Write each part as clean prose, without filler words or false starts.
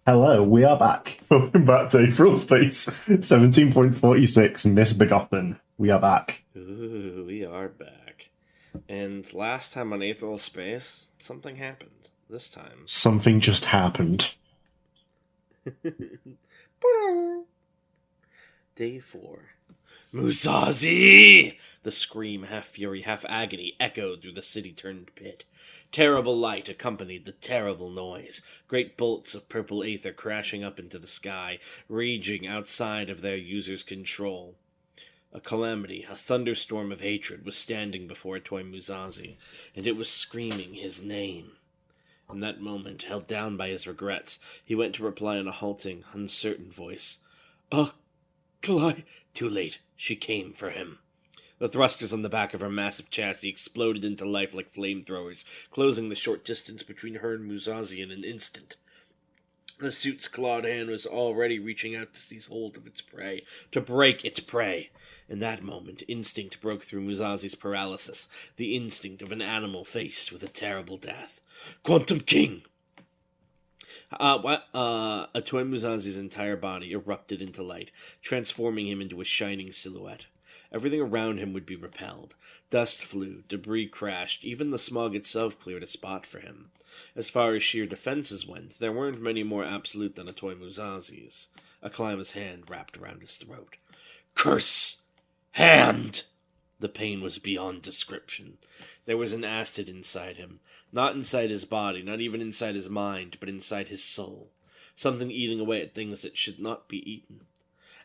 Hello, we are back. Welcome back to Aetheral Space 17.46 Misbegotten. We are back. Ooh, we are back. And last time on Aetheral Space, something happened. This time. Something just happened. Day 4. Musashi! The scream, half fury, half agony, echoed through the city-turned pit. Terrible light accompanied the terrible noise, great bolts of purple aether crashing up into the sky, raging outside of their user's control. A calamity, a thunderstorm of hatred was standing before Toy Musashi, and it was screaming his name. In that moment, held down by his regrets, he went to reply in a halting, uncertain voice. Cly. Too late. She came for him. The thrusters on the back of her massive chassis exploded into life like flamethrowers, closing the short distance between her and Musashi in an instant. The suit's clawed hand was already reaching out to seize hold of its prey, to break its prey. In that moment, instinct broke through Musashi's paralysis, the instinct of an animal faced with a terrible death. Quantum King! Toy Musashi's entire body erupted into light, transforming him into a shining silhouette. Everything around him would be repelled. Dust flew, debris crashed, even the smog itself cleared a spot for him. As far as sheer defenses went, there weren't many more absolute than a Toy Musashi's. Aklima's hand wrapped around his throat. Curse! Hand! The pain was beyond description. There was an acid inside him. Not inside his body, not even inside his mind, but inside his soul. Something eating away at things that should not be eaten.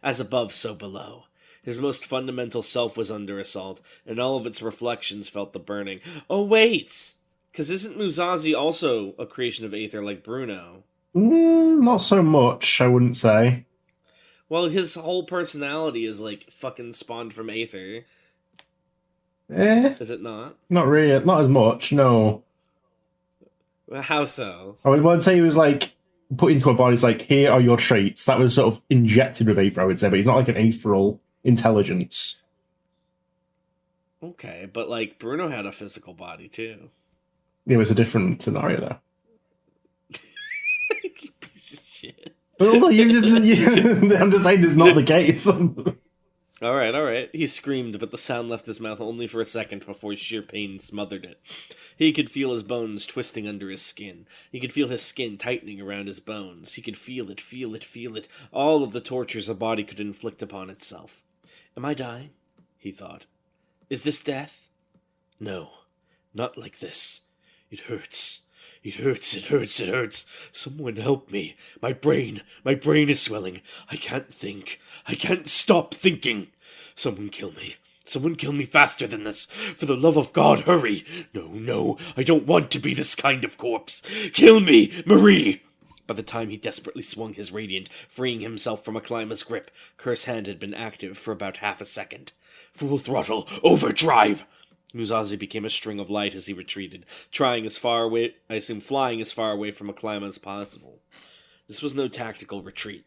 As above, so below. His most fundamental self was under assault, and all of its reflections felt the burning. Oh, wait! Because isn't Musashi also a creation of Aether like Bruno? Not so much, I wouldn't say. Well, his whole personality is, like, fucking spawned from Aether. Is it not? Not really, not as much, no. How so? I would say he was like put into a body, it's like, here are your traits. That was sort of injected with Aether, I would say, but he's not like an Aetheral intelligence. Okay, but, like, Bruno had a physical body, too. It was a different scenario, though. You piece of shit. Well, I'm just saying this is not the case. Alright. He screamed, but the sound left his mouth only for a second before sheer pain smothered it. He could feel his bones twisting under his skin. He could feel his skin tightening around his bones. He could feel it. All of the tortures a body could inflict upon itself. Am I dying? He thought. Is this death? No, not like this. It hurts. It hurts. Someone help me. My brain is swelling. I can't think. I can't stop thinking. Someone kill me. Someone kill me faster than this. For the love of God, hurry. No, I don't want to be this kind of corpse. Kill me, Marie. By the time he desperately swung his radiant, freeing himself from Aklima's grip, Curse Hand had been active for about half a second. Full throttle, overdrive! Musashi became a string of light as he retreated, flying as far away from Aklima as possible. This was no tactical retreat.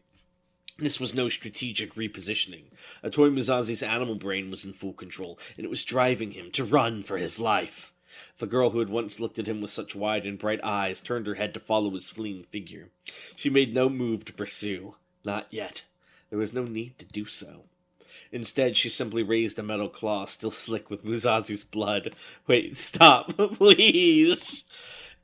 This was no strategic repositioning. A Toy Musashi's animal brain was in full control, and it was driving him to run for his life. The girl who had once looked at him with such wide and bright eyes turned her head to follow his fleeing figure. She made no move to pursue. Not yet. There was no need to do so. Instead, she simply raised a metal claw, still slick with Musashi's blood. Wait, stop, please!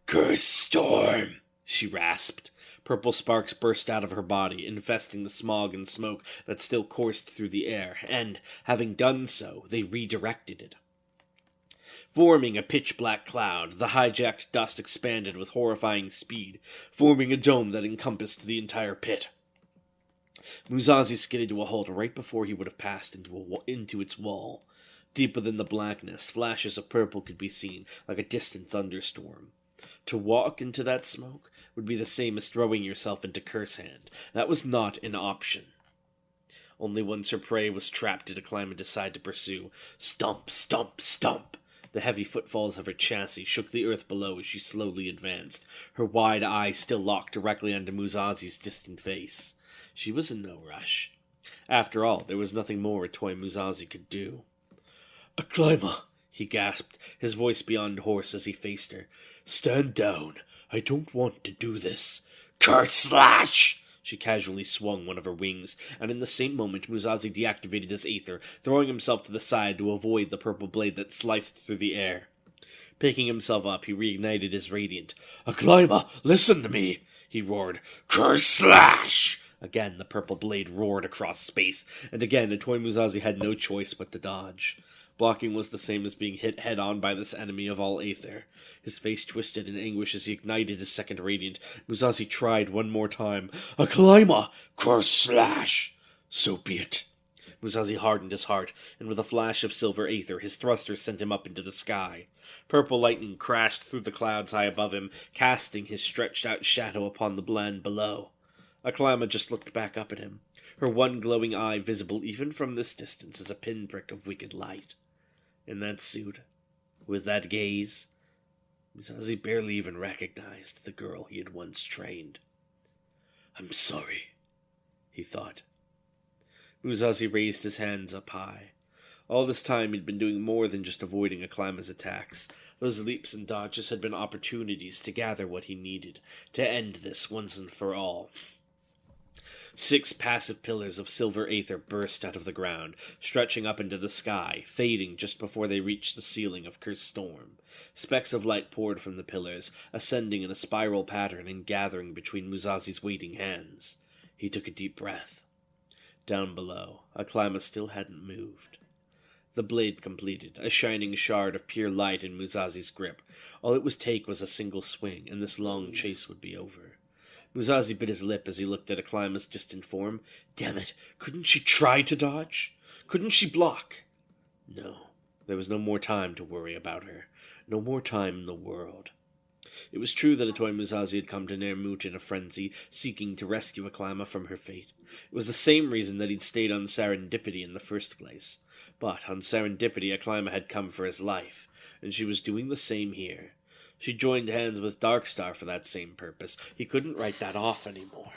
Curse storm, she rasped. Purple sparks burst out of her body, infesting the smog and smoke that still coursed through the air, and, having done so, they redirected it. Forming a pitch-black cloud, the hijacked dust expanded with horrifying speed, forming a dome that encompassed the entire pit. Musashi skidded to a halt right before he would have passed into its wall. Deep within the blackness, flashes of purple could be seen, like a distant thunderstorm. To walk into that smoke would be the same as throwing yourself into Curse Hand. That was not an option. Only once her prey was trapped did Aklima decide to pursue. Stomp, stomp, stomp! The heavy footfalls of her chassis shook the earth below as she slowly advanced, her wide eyes still locked directly onto Musashi's distant face. She was in no rush. After all, there was nothing more a Toy Musashi could do. Aklima, he gasped, his voice beyond hoarse as he faced her. Stand down. I don't want to do this. Curse slash! She casually swung one of her wings, and in the same moment Musashi deactivated his Aether, throwing himself to the side to avoid the purple blade that sliced through the air. Picking himself up, he reignited his radiant. Acclima, listen to me! He roared. Curse slash! Again, the purple blade roared across space, and again, Atoy Musashi had no choice but to dodge. Blocking was the same as being hit head-on by this enemy of all Aether. His face twisted in anguish as he ignited his second radiant. Musashi tried one more time. Acclima! Curse slash! So be it. Musashi hardened his heart, and with a flash of silver Aether, his thruster sent him up into the sky. Purple lightning crashed through the clouds high above him, casting his stretched-out shadow upon the land below. Acclima just looked back up at him, her one glowing eye visible even from this distance as a pinprick of wicked light. In that suit, with that gaze, Musashi barely even recognized the girl he had once trained. I'm sorry, he thought. Musashi raised his hands up high. All this time he'd been doing more than just avoiding Acclima's attacks. Those leaps and dodges had been opportunities to gather what he needed, to end this once and for all. 6 passive pillars of silver Aether burst out of the ground, stretching up into the sky, fading just before they reached the ceiling of Cursed Storm. Specks of light poured from the pillars, ascending in a spiral pattern and gathering between Musashi's waiting hands. He took a deep breath. Down below, Acclima still hadn't moved. The blade completed, a shining shard of pure light in Musashi's grip. All it would take was a single swing, and this long chase would be over. Musashi bit his lip as he looked at Acclima's distant form. Damn it, couldn't she try to dodge? Couldn't she block? No, there was no more time to worry about her. No more time in the world. It was true that Atoy Musashi had come to Nermut in a frenzy, seeking to rescue Acclima from her fate. It was the same reason that he'd stayed on Serendipity in the first place. But on Serendipity, Acclima had come for his life, and she was doing the same here. She joined hands with Darkstar for that same purpose. He couldn't write that off anymore.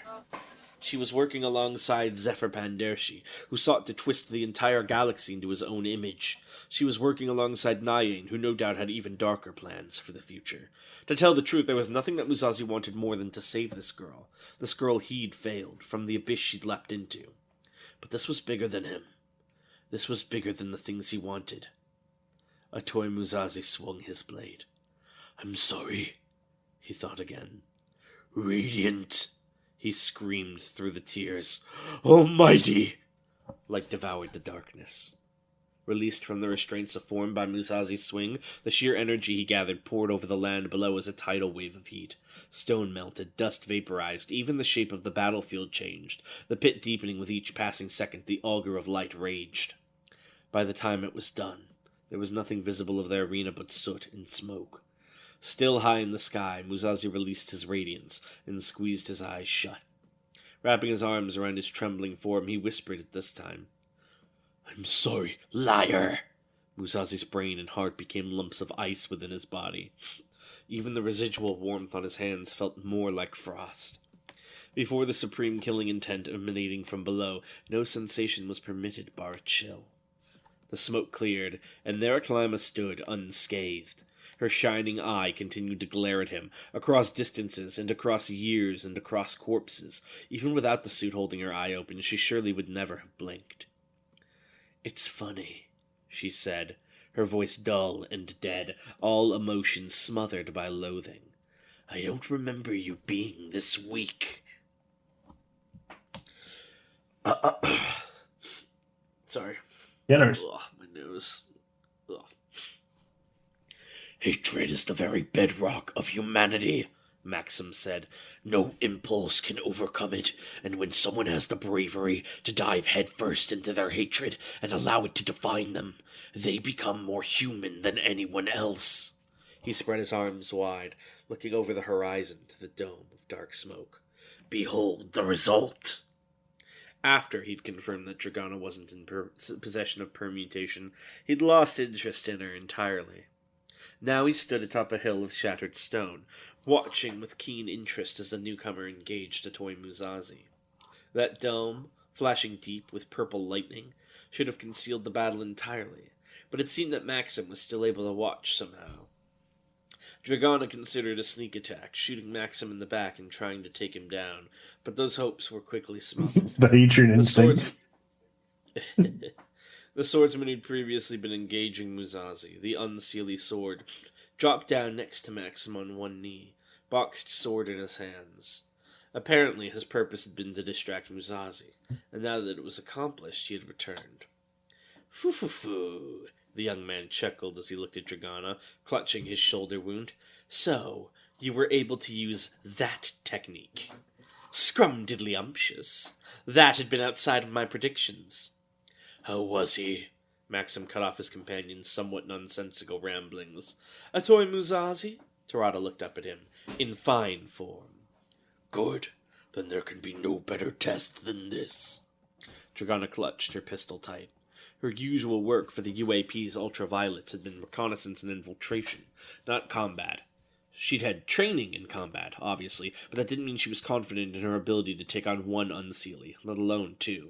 She was working alongside Zephyr Pandershi, who sought to twist the entire galaxy into his own image. She was working alongside Nyane, who no doubt had even darker plans for the future. To tell the truth, there was nothing that Musashi wanted more than to save this girl he'd failed, from the abyss she'd leapt into. But this was bigger than him. This was bigger than the things he wanted. Atoy Musashi swung his blade. I'm sorry, he thought again. Radiant, he screamed through the tears. Almighty! Light devoured the darkness. Released from the restraints of form by Musashi's swing, the sheer energy he gathered poured over the land below as a tidal wave of heat. Stone melted, dust vaporized, even the shape of the battlefield changed, the pit deepening with each passing second. The auger of light raged. By the time it was done, there was nothing visible of the arena but soot and smoke. Still high in the sky, Musashi released his radiance and squeezed his eyes shut. Wrapping his arms around his trembling form, he whispered it this time. I'm sorry, liar! Musashi's brain and heart became lumps of ice within his body. Even the residual warmth on his hands felt more like frost. Before the supreme killing intent emanating from below, no sensation was permitted bar a chill. The smoke cleared, and there Acclima stood, unscathed. Her shining eye continued to glare at him, across distances, and across years, and across corpses. Even without the suit holding her eye open, she surely would never have blinked. It's funny, she said, her voice dull and dead, all emotion smothered by loathing. I don't remember you being this weak. Sorry. Yeah, no. Ugh, my nose. Ugh. Hatred is the very bedrock of humanity, Maxim said. No impulse can overcome it, and when someone has the bravery to dive headfirst into their hatred and allow it to define them, they become more human than anyone else. He spread his arms wide, looking over the horizon to the dome of dark smoke. Behold the result! After he'd confirmed that Dragana wasn't in possession of permutation, he'd lost interest in her entirely. Now he stood atop a hill of shattered stone, watching with keen interest as the newcomer engaged Atoy Musashi. That dome, flashing deep with purple lightning, should have concealed the battle entirely, but it seemed that Maxim was still able to watch somehow. Dragana considered a sneak attack, shooting Maxim in the back and trying to take him down, but those hopes were quickly smothered. The Hadrian instinct. The swordsman who'd previously been engaging Musashi, the unseelie sword, dropped down next to Maxim on one knee, boxed sword in his hands. Apparently his purpose had been to distract Musashi, and now that it was accomplished, he had returned. Foo-foo-foo, the young man chuckled as he looked at Dragana, clutching his shoulder wound. So, you were able to use that technique. Scrum-diddly-umptious. That had been outside of my predictions. How was he? Maxim cut off his companion's somewhat nonsensical ramblings. A toy Musashi? Tarada looked up at him. In fine form. Good. Then there can be no better test than this. Dragana clutched her pistol tight. Her usual work for the UAP's ultraviolets had been reconnaissance and infiltration, not combat. She'd had training in combat, obviously, but that didn't mean she was confident in her ability to take on one unseelie, let alone two.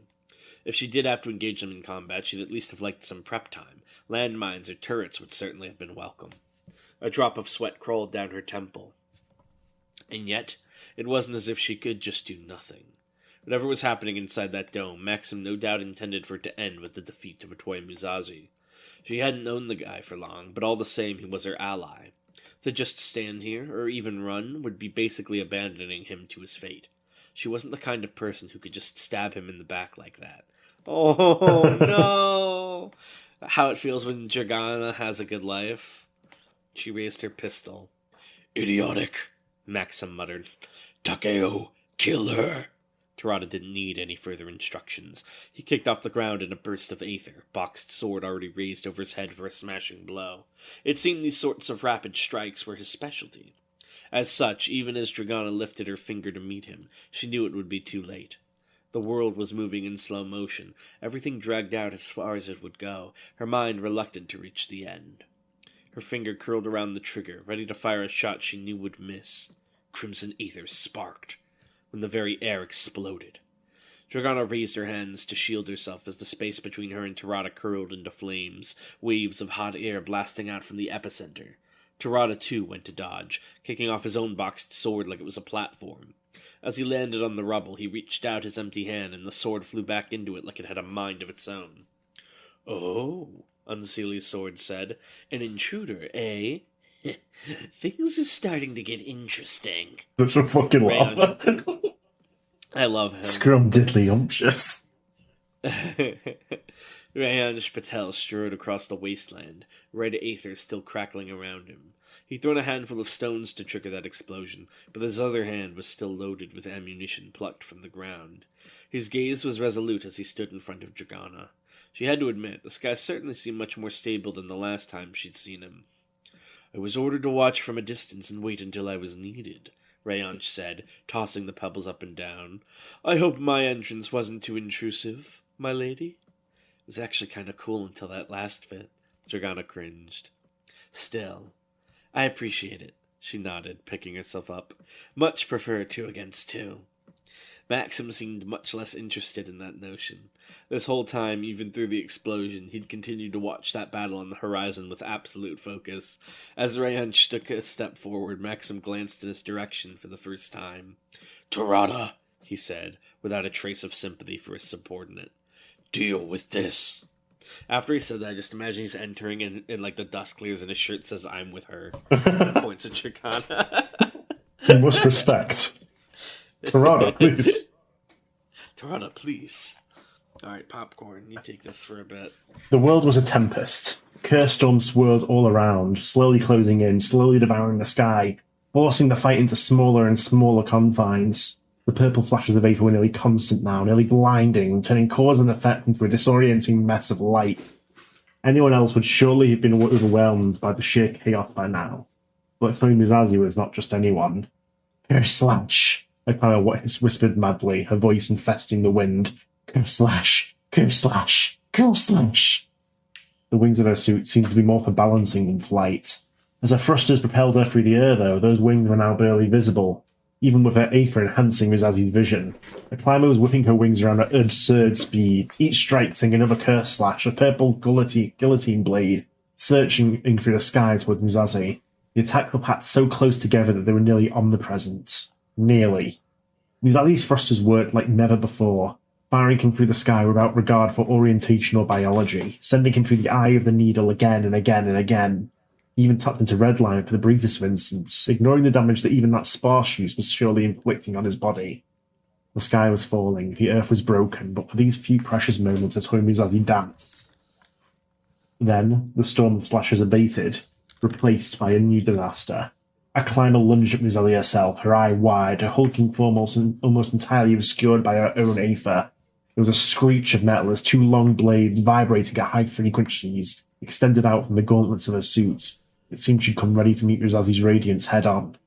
If she did have to engage them in combat, she'd at least have liked some prep time. Landmines or turrets would certainly have been welcome. A drop of sweat crawled down her temple. And yet, it wasn't as if she could just do nothing. Whatever was happening inside that dome, Maxim no doubt intended for it to end with the defeat of Otoy Musashi. She hadn't known the guy for long, but all the same he was her ally. To just stand here, or even run, would be basically abandoning him to his fate. She wasn't the kind of person who could just stab him in the back like that. Oh, no! How it feels when Dragana has a good life. She raised her pistol. Idiotic, Maxim muttered. Takeo, kill her! Tarada didn't need any further instructions. He kicked off the ground in a burst of aether, boxed sword already raised over his head for a smashing blow. It seemed these sorts of rapid strikes were his specialty. As such, even as Dragana lifted her finger to meet him, she knew it would be too late. The world was moving in slow motion, everything dragged out as far as it would go, her mind reluctant to reach the end. Her finger curled around the trigger, ready to fire a shot she knew would miss. Crimson ether sparked, when the very air exploded. Dragana raised her hands to shield herself as the space between her and Tarada curled into flames, waves of hot air blasting out from the epicenter. Tarada, too, went to dodge, kicking off his own boxed sword like it was a platform. As he landed on the rubble, he reached out his empty hand, and the sword flew back into it like it had a mind of its own. Oh, Unseelie's sword said. An intruder, eh? Things are starting to get interesting. Such a fucking laugh. I love him. Scrum-diddly-umptious. Rayanj Patel strode across the wasteland, red aether still crackling around him. He'd thrown a handful of stones to trigger that explosion, but his other hand was still loaded with ammunition plucked from the ground. His gaze was resolute as he stood in front of Dragana. She had to admit, the sky certainly seemed much more stable than the last time she'd seen him. I was ordered to watch from a distance and wait until I was needed, Rayanj said, tossing the pebbles up and down. I hope my entrance wasn't too intrusive, my lady. It was actually kind of cool until that last bit. Dragana cringed. Still, I appreciate it, she nodded, picking herself up. Much prefer 2 against 2. Maxim seemed much less interested in that notion. This whole time, even through the explosion, he'd continued to watch that battle on the horizon with absolute focus. As Rayanj took a step forward, Maxim glanced in his direction for the first time. Tarada, he said, without a trace of sympathy for his subordinate. Deal with this. After he said that, I just imagine he's entering and like the dust clears and his shirt says, I'm with her. Points at Dragana. You must respect. Tarada, please. Tarada, please. Alright, Popcorn, you take this for a bit. The world was a tempest. Curse storms swirled all around, slowly closing in, slowly devouring the sky, forcing the fight into smaller and smaller confines. The purple flashes of Aether were nearly constant now, nearly blinding, turning cause and effect into a disorienting mess of light. Anyone else would surely have been overwhelmed by the sheer chaos by now. But Musashi was not just anyone. Curse slash, Akaya whispered madly, her voice infesting the wind. Curse slash, curse slash, curse slash. The wings of her suit seemed to be more for balancing than flight. As her thrusters propelled her through the air, though, those wings were now barely visible. Even with her Aether enhancing Musashi's vision, the climber was whipping her wings around at absurd speeds, each strike sending another curse slash, a purple guillotine blade, searching through the sky towards Musashi. The attack were packed so close together that they were nearly omnipresent. Nearly. These thrusters worked like never before, firing him through the sky without regard for orientation or biology, sending him through the eye of the needle again and again and again. He even tapped into Redline for the briefest of instants, ignoring the damage that even that sparse use was surely inflicting on his body. The sky was falling, the earth was broken, but for these few precious moments at home as he danced. Then, the storm slashes abated, replaced by a new disaster. A climber lunged at Muzelli herself, her eye wide, her hulking form almost entirely obscured by her own aether. There was a screech of metal as two long blades, vibrating at high frequencies, extended out from the gauntlets of her suit. It seemed she'd come ready to meet Muzazi's radiance head-on.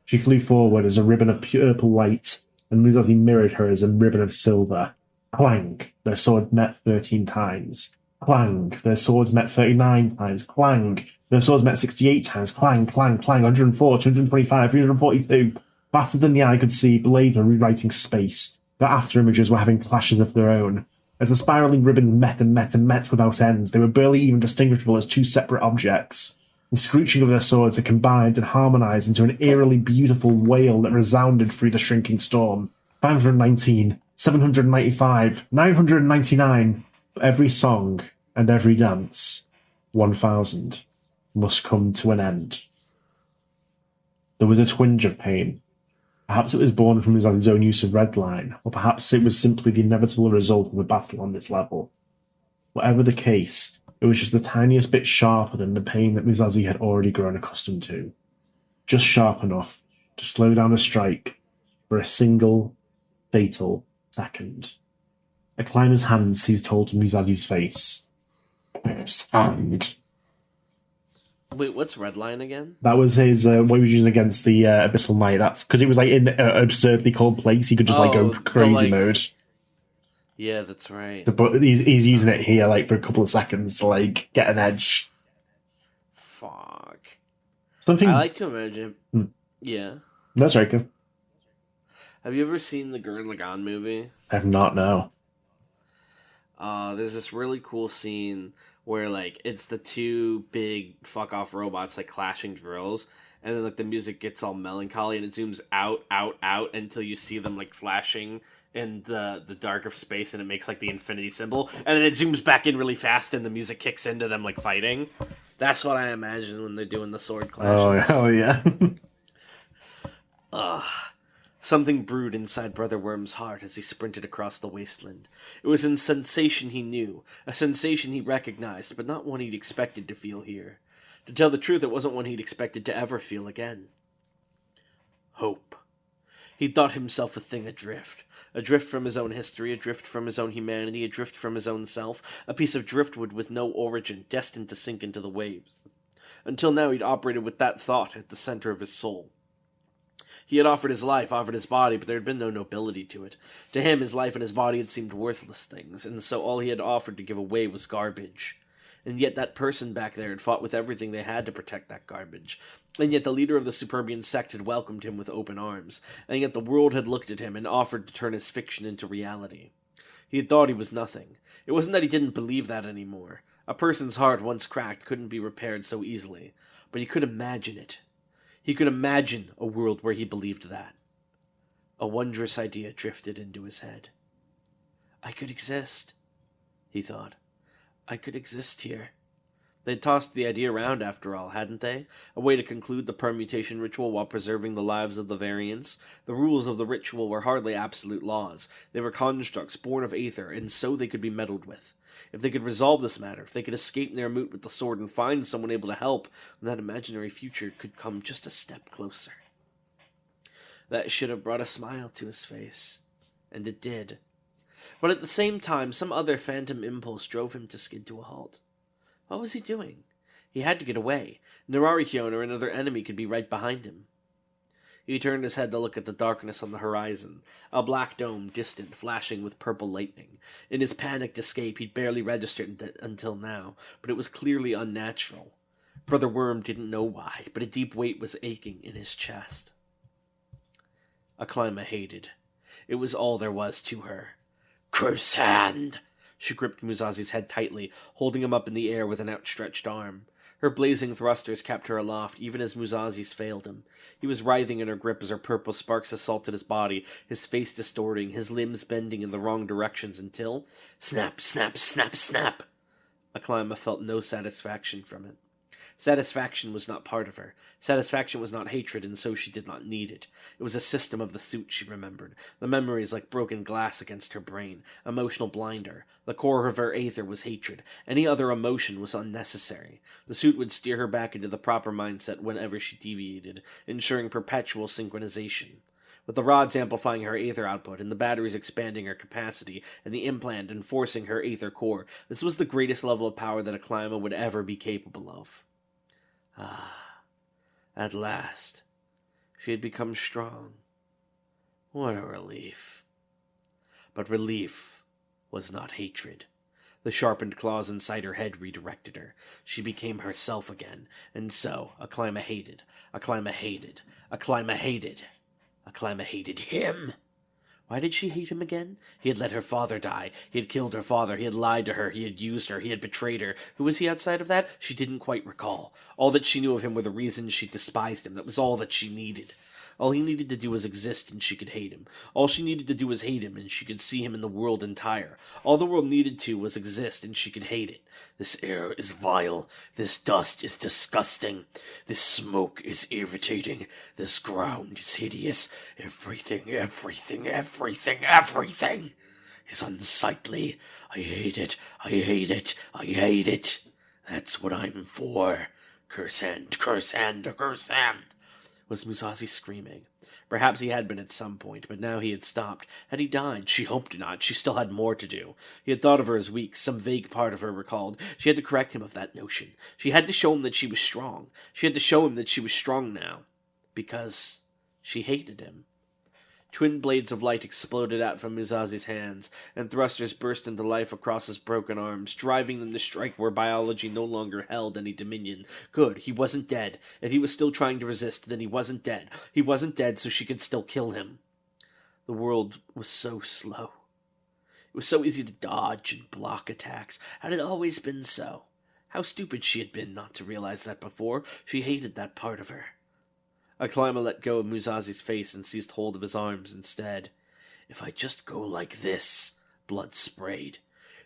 She flew forward as a ribbon of purple light, and Muzazi mirrored her as a ribbon of silver. Clang! Their swords met 13 times. Clang! Their swords met 39 times. Clang! Their swords met 68 times. Clang, clang, clang. 104, 225, 342. Faster than the eye could see, blades were rewriting space. Their after-images were having clashes of their own. As the spiraling ribbons met and met and met without end, they were barely even distinguishable as two separate objects. The screeching of their swords had combined and harmonized into an eerily beautiful wail that resounded through the shrinking storm. 519, 795, 999. But every song and every dance, 1,000, must come to an end. There was a twinge of pain. Perhaps it was born from his own use of Redline, or perhaps it was simply the inevitable result of a battle on this level. Whatever the case, it was just the tiniest bit sharper than the pain that Muzazi had already grown accustomed to. Just sharp enough to slow down a strike for a single, fatal second. A climber's hand seized hold of Muzazi's face. His hand. Wait, what's Redline again? That was his, what he was using against the Abyssal Knight. That's because it was like in an absurdly cold place. He could just go crazy mode. Yeah, that's right. But he's using it here for a couple of seconds to get an edge. Fuck. Something I like to imagine. Yeah. That's right. Good. Have you ever seen the Gurren Lagann movie? I have not. No. There's this really cool scene where it's the two big fuck off robots clashing drills, and then the music gets all melancholy and it zooms out until you see them flashing in the dark of space, and it makes the infinity symbol, and then it zooms back in really fast and the music kicks into them fighting. That's what I imagine when they're doing the sword clashes. Oh yeah. Ugh. Something brewed inside Brother Worm's heart as he sprinted across the wasteland. It was a sensation he knew, a sensation he recognized, but not one he'd expected to feel here. To tell the truth, it wasn't one he'd expected to ever feel again. Hope. He'd thought himself a thing adrift from his own history, adrift from his own humanity, adrift from his own self, a piece of driftwood with no origin, destined to sink into the waves. Until now he'd operated with that thought at the center of his soul. He had offered his life, offered his body, but there had been no nobility to it. To him, his life and his body had seemed worthless things, and so all he had offered to give away was garbage. And yet that person back there had fought with everything they had to protect that garbage. And yet the leader of the Superbian sect had welcomed him with open arms. And yet the world had looked at him and offered to turn his fiction into reality. He had thought he was nothing. It wasn't that he didn't believe that anymore. A person's heart, once cracked, couldn't be repaired so easily. But he could imagine it. He could imagine a world where he believed that. A wondrous idea drifted into his head. I could exist, he thought. I could exist here. They'd tossed the idea around after all, hadn't they? A way to conclude the permutation ritual while preserving the lives of the variants. The rules of the ritual were hardly absolute laws. They were constructs born of aether, and so they could be meddled with. If they could resolve this matter, if they could escape Nermut with the sword and find someone able to help, then that imaginary future could come just a step closer. That should have brought a smile to his face. And it did. But at the same time, some other phantom impulse drove him to skid to a halt. What was he doing? He had to get away. Nerarikion or another enemy could be right behind him. He turned his head to look at the darkness on the horizon, a black dome distant, flashing with purple lightning. In his panicked escape, he'd barely registered it until now, but it was clearly unnatural. Brother Worm didn't know why, but a deep weight was aching in his chest. Aklyma hated. It was all there was to her. Curse hand! She gripped Muzazi's head tightly, holding him up in the air with an outstretched arm. Her blazing thrusters kept her aloft, even as Musazi's failed him. He was writhing in her grip as her purple sparks assaulted his body, his face distorting, his limbs bending in the wrong directions until... Snap, snap, snap, snap! Aklima felt no satisfaction from it. Satisfaction was not part of her. Satisfaction was not hatred, and so she did not need it. It was a system of the suit, she remembered. The memories like broken glass against her brain. Emotional blinder. The core of her aether was hatred. Any other emotion was unnecessary. The suit would steer her back into the proper mindset whenever she deviated, ensuring perpetual synchronization. With the rods amplifying her aether output, and the batteries expanding her capacity, and the implant enforcing her aether core, this was the greatest level of power that Aklima would ever be capable of. Ah, at last, she had become strong. What a relief. But relief was not hatred. The sharpened claws inside her head redirected her. She became herself again, and so Aklima hated, Aklima hated, Aklima hated. Aklima hated him. Why did she hate him again? He had let her father die. He had killed her father. He had lied to her. He had used her. He had betrayed her. Who was he outside of that? She didn't quite recall. All that she knew of him were the reasons she despised him. That was all that she needed. All he needed to do was exist, and she could hate him. All she needed to do was hate him, and she could see him in the world entire. All the world needed to was exist, and she could hate it. This air is vile. This dust is disgusting. This smoke is irritating. This ground is hideous. Everything is unsightly. I hate it. I hate it. I hate it. That's what I'm for. Curse hand, curse hand, curse hand. Was Musashi screaming? Perhaps he had been at some point, but now he had stopped. Had he died? She hoped not. She still had more to do. He had thought of her as weak. Some vague part of her recalled. She had to correct him of that notion. She had to show him that she was strong. She had to show him that she was strong now. Because she hated him. Twin blades of light exploded out from Musazi's hands, and thrusters burst into life across his broken arms, driving them to strike where biology no longer held any dominion. Good, he wasn't dead. If he was still trying to resist, then he wasn't dead. He wasn't dead, so she could still kill him. The world was so slow. It was so easy to dodge and block attacks. Had it always been so? How stupid she had been not to realize that before. She hated that part of her. Aklima let go of Musazi's face and seized hold of his arms instead. If I just go like this, blood sprayed,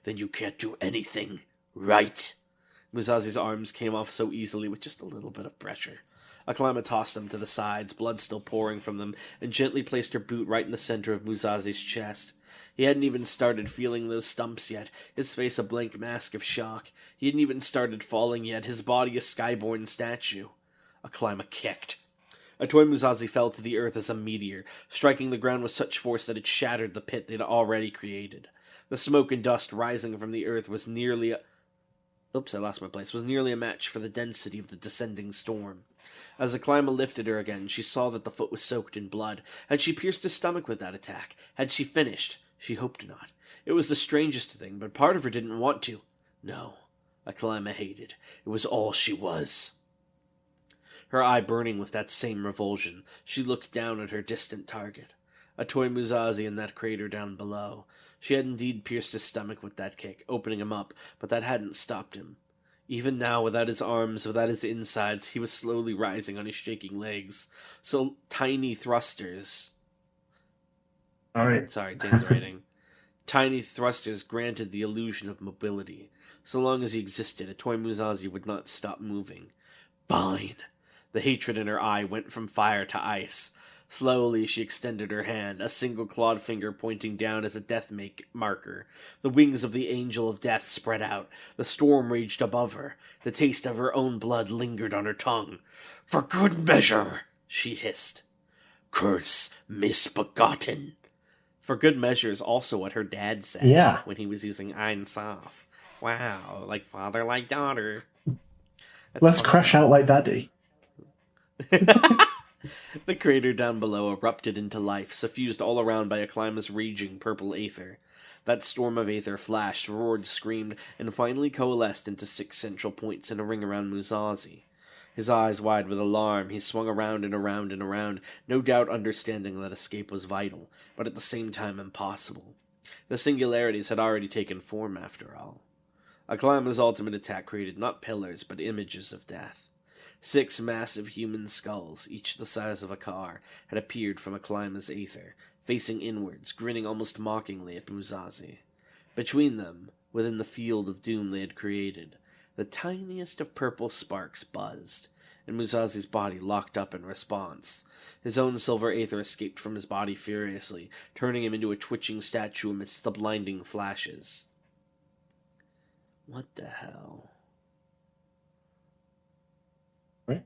then you can't do anything, right? Musazi's arms came off so easily with just a little bit of pressure. Aklima tossed them to the sides, blood still pouring from them, and gently placed her boot right in the center of Musazi's chest. He hadn't even started feeling those stumps yet, his face a blank mask of shock. He hadn't even started falling yet, his body a skyborn statue. Aklima kicked. A toy Musashi fell to the earth as a meteor, striking the ground with such force that it shattered the pit they'd already created. The smoke and dust rising from the earth was nearly a... was nearly a match for the density of the descending storm. As Aklima lifted her again, she saw that the foot was soaked in blood. Had she pierced his stomach with that attack? Had she finished? She hoped not. It was the strangest thing, but part of her didn't want to. No, Aklima hated. It was all she was. Her eye burning with that same revulsion, she looked down at her distant target. A toy Musashi in that crater down below. She had indeed pierced his stomach with that kick, opening him up, but that hadn't stopped him. Even now, without his arms, without his insides, he was slowly rising on his shaking legs. So tiny thrusters... Alright. Sorry, Dane's writing. Tiny thrusters granted the illusion of mobility. So long as he existed, a toy Musashi would not stop moving. Fine! The hatred in her eye went from fire to ice. Slowly she extended her hand, a single clawed finger pointing down as a death marker. The wings of the angel of death spread out. The storm raged above her. The taste of her own blood lingered on her tongue. For good measure, she hissed. Curse Misbegotten. For good measure is also what her dad said when he was using Ein Sof. Wow, like father, like daughter. Let's crash out like daddy. The crater down below erupted into life, suffused all around by Aklima's raging purple aether. That storm of aether flashed, roared, screamed, and finally coalesced into 6 central points in a ring around Musashi. His eyes wide with alarm, he swung around and around and around, no doubt understanding that escape was vital, but at the same time impossible. The singularities had already taken form, after all. Aklima's ultimate attack created not pillars, but images of death. 6 massive human skulls, each the size of a car, had appeared from Aklima's aether, facing inwards, grinning almost mockingly at Muzazi. Between them, within the field of doom they had created, the tiniest of purple sparks buzzed, and Muzazi's body locked up in response. His own silver aether escaped from his body furiously, turning him into a twitching statue amidst the blinding flashes. What the hell? Right?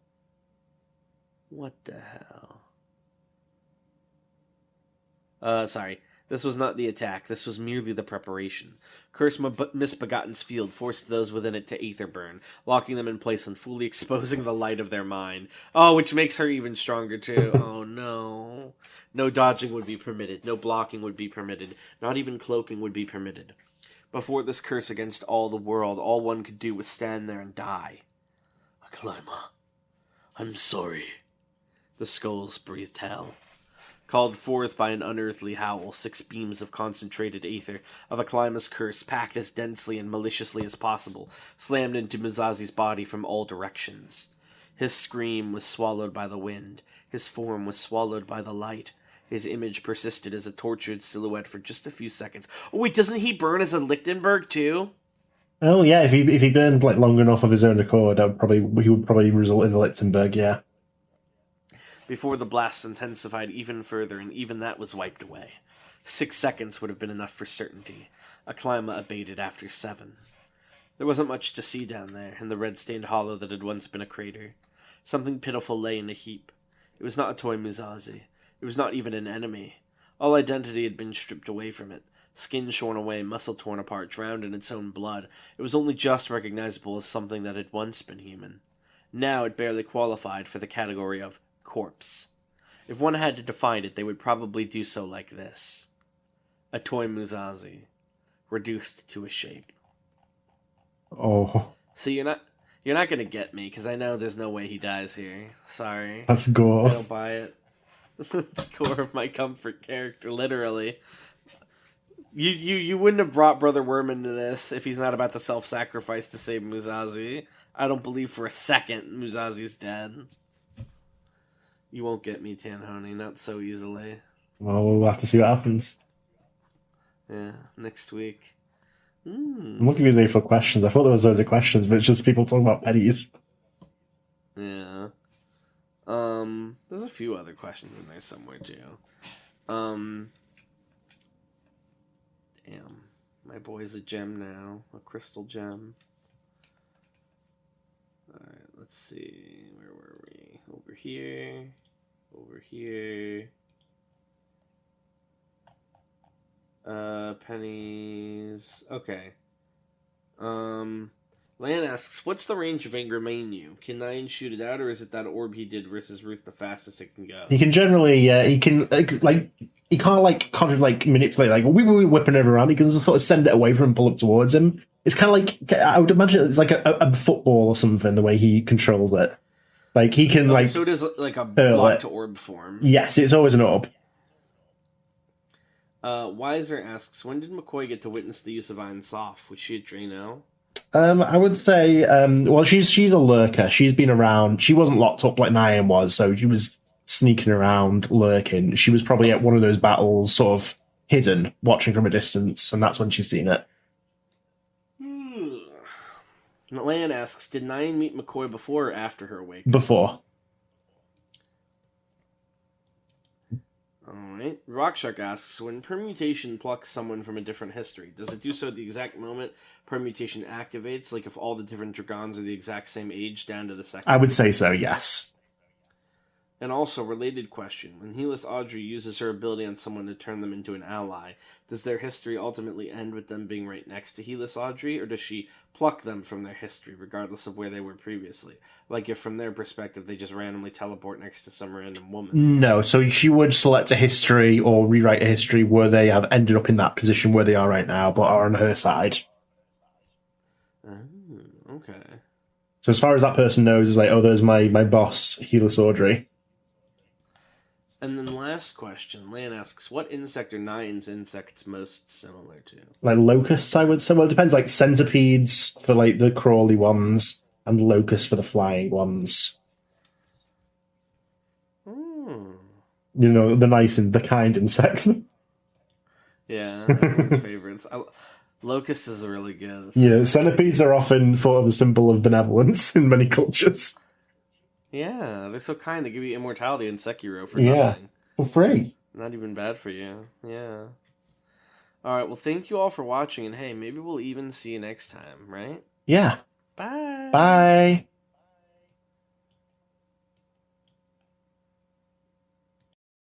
What the hell? Sorry. This was not the attack. This was merely the preparation. Curse Misbegotten's field forced those within it to aether burn, locking them in place and fully exposing the light of their mind. Oh, which makes her even stronger, too. Oh, no. No dodging would be permitted. No blocking would be permitted. Not even cloaking would be permitted. Before this curse against all the world, all one could do was stand there and die. Aklima, I'm sorry. The skulls breathed hell. Called forth by an unearthly howl, 6 beams of concentrated aether of Aklima's curse, packed as densely and maliciously as possible, slammed into Muzazi's body from all directions. His scream was swallowed by the wind. His form was swallowed by the light. His image persisted as a tortured silhouette for just a few seconds. Oh wait, doesn't he burn as a Lichtenberg too? Oh yeah, if he burned like long enough of his own accord, he would probably result in a Lichtenberg, yeah. Before the blasts intensified even further, and even that was wiped away. 6 seconds would have been enough for certainty. Aklima abated after 7. There wasn't much to see down there, in the red-stained hollow that had once been a crater. Something pitiful lay in a heap. It was not a toy Muzazi. It was not even an enemy. All identity had been stripped away from it. Skin shorn away, muscle torn apart, drowned in its own blood. It was only just recognizable as something that had once been human. Now it barely qualified for the category of corpse. If one had to define it, they would probably do so like this. A toy Muzazi, reduced to a shape. Oh. See, you're not gonna get me, because I know there's no way he dies here. Sorry. That's gore. I don't buy it. It's core of my comfort character, literally. You wouldn't have brought Brother Worm into this if he's not about to self-sacrifice to save Muzazi. I don't believe for a second Muzazi's dead. You won't get me, Tanhoney, not so easily. Well, we'll have to see what happens. Yeah, next week. I'm looking really for questions. I thought there was loads of questions, but it's just people talking about pennies. Yeah. There's a few other questions in there somewhere, too. Damn. My boy's a gem now. A crystal gem. Alright, let's see. Where were we? Over here. Over here. Pennies. Okay. Lan asks, what's the range of anger main you? Can Nine shoot it out, or is it that orb he did versus Ruth the fastest it can go? He can generally, he can, like, he can't, like, kind of, like, manipulate, like, whipping it around. He can sort of send it away from him and pull it towards him. It's kind of like, I would imagine it's like a football or something, the way he controls it. Like, he can, like... So it is like a block to orb form. Yes, it's always an orb. Weiser asks, when did McCoy get to witness the use of Iron Soft? Was she at Drano? I would say, well, she's a lurker. She's been around. She wasn't locked up like Nyan was, so she was sneaking around, lurking. She was probably at one of those battles, sort of hidden, watching from a distance, and that's when she's seen it. Lan asks, did Nyan meet McCoy before or after her awakening? Before. Alright. Rockshark asks, when permutation plucks someone from a different history, does it do so at the exact moment permutation activates? Like if all the different Dragons are the exact same age down to the second? I would say so, yes. And also, related question, when Helis Audrey uses her ability on someone to turn them into an ally, does their history ultimately end with them being right next to Helis Audrey, or does she pluck them from their history, regardless of where they were previously? Like if from their perspective they just randomly teleport next to some random woman? No, so she would select a history or rewrite a history where they have ended up in that position where they are right now, but are on her side. Oh, okay. So as far as that person knows, it's like, oh, there's my boss, Helis Audrey. And then last question, Lan asks, what insect are Nine's insects most similar to? Like locusts, I would say. Well, it depends. Like centipedes for like the crawly ones, and locusts for the flying ones. Hmm. You know, the nice and the kind insects. Yeah, everyone's favorites. Locust is really good. Yeah, centipedes are often thought of a symbol of benevolence in many cultures. Yeah, they're so kind. They give you immortality in Sekiro for Yeah, nothing. for free. Not even bad for you. Yeah. Alright, well, thank you all for watching, and hey, maybe we'll even see you next time, right? Yeah. Bye! Bye.